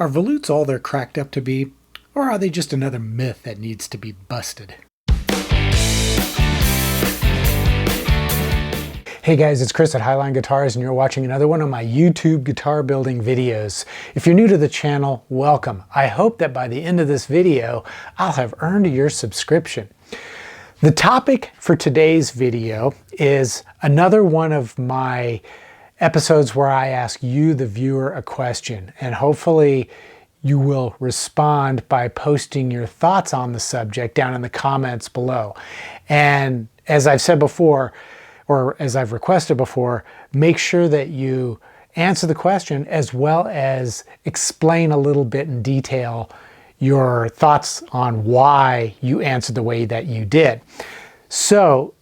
Are volutes all they're cracked up to be, or are they just another myth that needs to be busted? Hey guys, it's Chris at Highline Guitars, and you're watching another one of my YouTube guitar building videos. If you're new to the channel, welcome. I hope that by the end of this video, I'll have earned your subscription. The topic for today's video is another one of my episodes where I ask you, the viewer, a question, and hopefully you will respond by posting your thoughts on the subject down in the comments below. And as I've said before, or as I've requested before, make sure that you answer the question as well as explain a little bit in detail your thoughts on why you answered the way that you did. So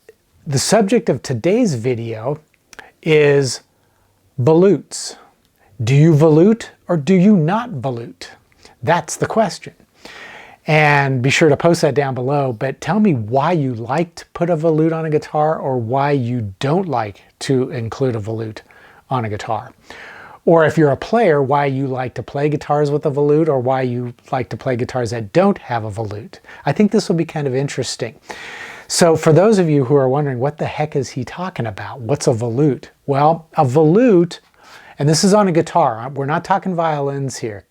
the subject of today's video is volutes. Do you volute or do you not volute? That's the question. And be sure to post that down below, but tell me why you like to put a volute on a guitar or why you don't like to include a volute on a guitar. Or if you're a player, why you like to play guitars with a volute or why you like to play guitars that don't have a volute. I think this will be kind of interesting. So for those of you who are wondering, what the heck is he talking about? What's a volute? Well, a volute, and this is on a guitar, we're not talking violins here.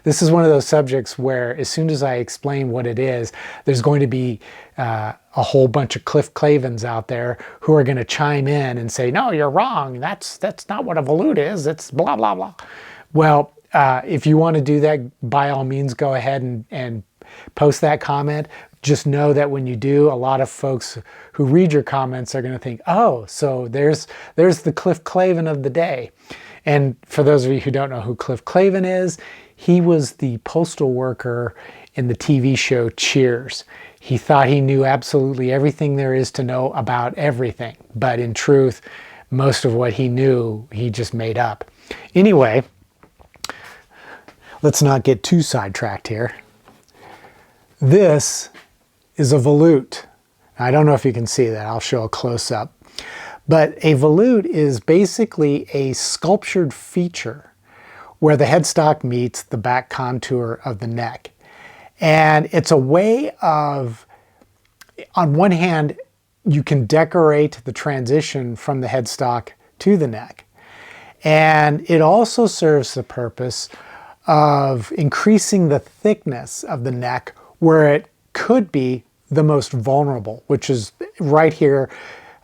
This is one of those subjects where as soon as I explain what it is, there's going to be a whole bunch of Cliff Clavins out there who are going to chime in and say, no, you're wrong. That's not what a volute is. It's blah, blah, blah. Well, if you want to do that, by all means, go ahead and post that comment. Just know that when you do, a lot of folks who read your comments are going to think, oh, so there's the Cliff Clavin of the day. And for those of you who don't know who Cliff Clavin is, he was the postal worker in the TV show Cheers. He thought he knew absolutely everything there is to know about everything. But in truth, most of what he knew, he just made up. Anyway, let's not get too sidetracked here. This is a volute. I don't know if you can see that. I'll show a close-up. But a volute is basically a sculptured feature where the headstock meets the back contour of the neck. And it's a way of, on one hand, you can decorate the transition from the headstock to the neck. And it also serves the purpose of increasing the thickness of the neck where it could be the most vulnerable, which is right here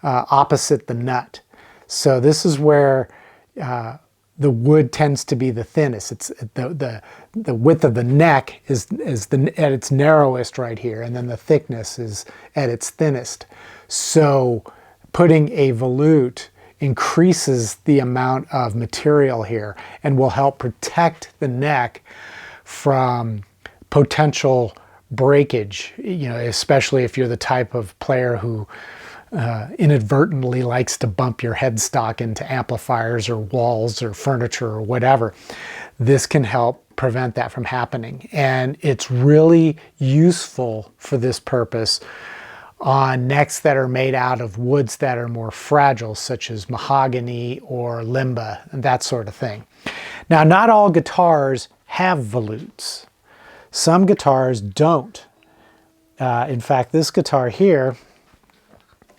opposite the nut. So this is where the wood tends to be the thinnest. It's the width of the neck is at its narrowest right here, and then the thickness is at its thinnest. So putting a volute increases the amount of material here and will help protect the neck from potential breakage, especially if you're the type of player who inadvertently likes to bump your headstock into amplifiers or walls or furniture or whatever. This can help prevent that from happening. And it's really useful for this purpose on necks that are made out of woods that are more fragile, such as mahogany or limba and that sort of thing. Now, not all guitars have volutes. Some guitars don't. In fact, this guitar here,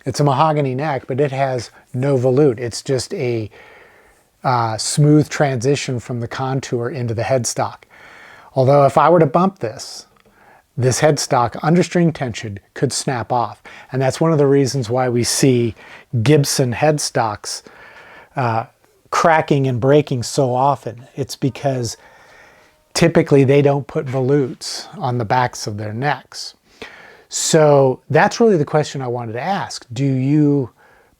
it's a mahogany neck, but it has no volute. It's just a smooth transition from the contour into the headstock. Although if I were to bump this headstock under string tension could snap off. And that's one of the reasons why we see Gibson headstocks cracking and breaking so often. It's because typically they don't put volutes on the backs of their necks. So that's really the question I wanted to ask. Do you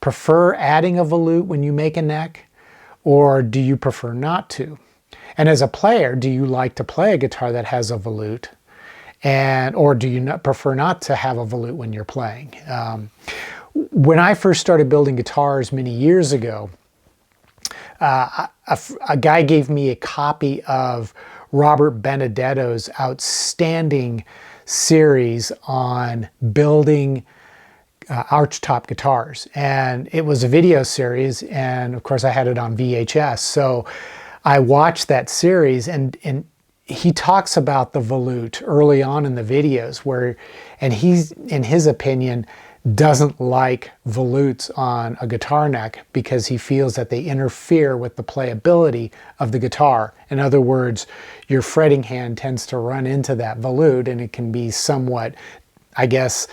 prefer adding a volute when you make a neck, or do you prefer not to? And as a player, do you like to play a guitar that has a volute, or do you prefer not to have a volute when you're playing? When I first started building guitars many years ago, a guy gave me a copy of Robert Benedetto's outstanding series on building archtop guitars, and it was a video series, and of course I had it on VHS. So I watched that series, and he talks about the volute early on in the videos where, and he's, in his opinion, doesn't like volutes on a guitar neck because he feels that they interfere with the playability of the guitar. In other words, your fretting hand tends to run into that volute, and it can be somewhat, I guess,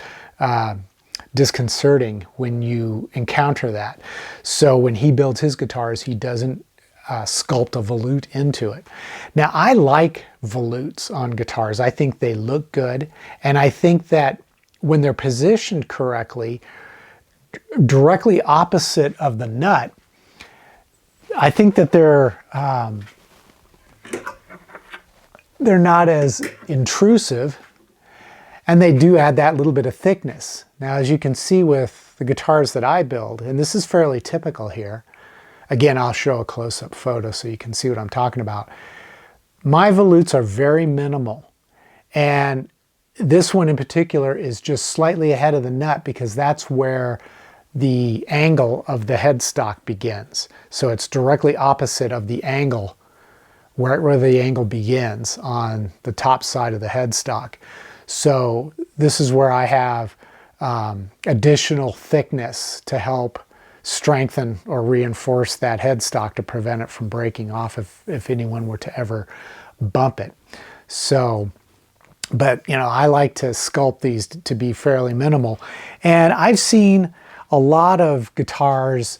disconcerting when you encounter that. So when he builds his guitars, he doesn't sculpt a volute into it. Now, I like volutes on guitars. I think they look good, and I think that when they're positioned correctly, directly opposite of the nut, I think that they're not as intrusive, and they do add that little bit of thickness. Now, as you can see with the guitars that I build, and this is fairly typical here, again, I'll show a close-up photo so you can see what I'm talking about. My volutes are very minimal, and this one in particular is just slightly ahead of the nut because that's where the angle of the headstock begins. So it's directly opposite of the angle, where the angle begins on the top side of the headstock. So this is where I have additional thickness to help strengthen or reinforce that headstock to prevent it from breaking off if anyone were to ever bump it. So, but you know, I like to sculpt these to be fairly minimal. And I've seen a lot of guitars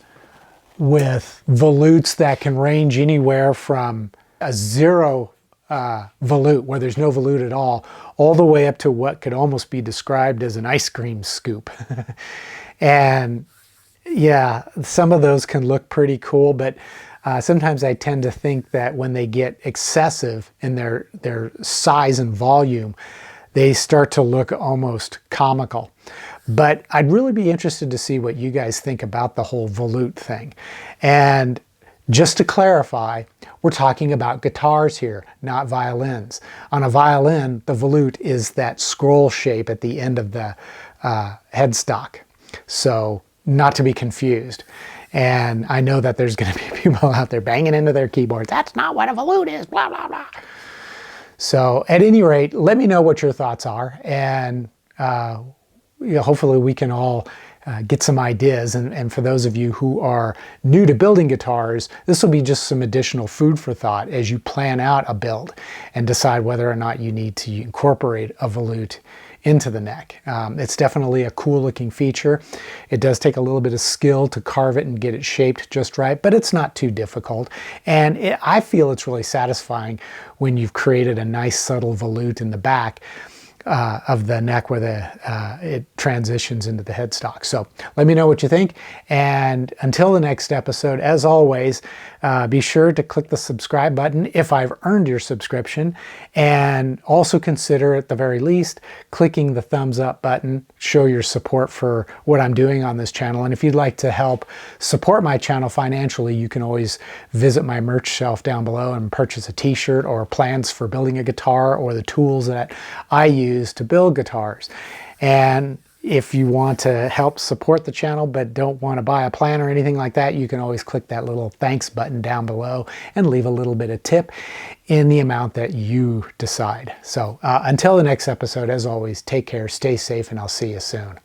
with volutes that can range anywhere from a zero volute, where there's no volute at all the way up to what could almost be described as an ice cream scoop. And yeah, some of those can look pretty cool, but sometimes I tend to think that when they get excessive in their size and volume, they start to look almost comical. But I'd really be interested to see what you guys think about the whole volute thing. And just to clarify, we're talking about guitars here, not violins. On a violin, the volute is that scroll shape at the end of the headstock. So not to be confused. And I know that there's going to be people out there banging into their keyboards. That's not what a volute is, blah, blah, blah. So at any rate, let me know what your thoughts are. And hopefully we can all get some ideas. And for those of you who are new to building guitars, this will be just some additional food for thought as you plan out a build and decide whether or not you need to incorporate a volute into the neck. It's definitely a cool looking feature. It does take a little bit of skill to carve it and get it shaped just right, but it's not too difficult. And I feel it's really satisfying when you've created a nice subtle volute in the back of the neck where it transitions into the headstock. So let me know what you think. And until the next episode, as always, be sure to click the subscribe button if I've earned your subscription, and also consider at the very least clicking the thumbs up button, show your support for what I'm doing on this channel. And if you'd like to help support my channel financially, you can always visit my merch shelf down below and purchase a t-shirt or plans for building a guitar or the tools that I use to build guitars. And if you want to help support the channel but don't want to buy a plan or anything like that, you can always click that little thanks button down below and leave a little bit of tip in the amount that you decide. So until the next episode, as always, take care, stay safe, and I'll see you soon.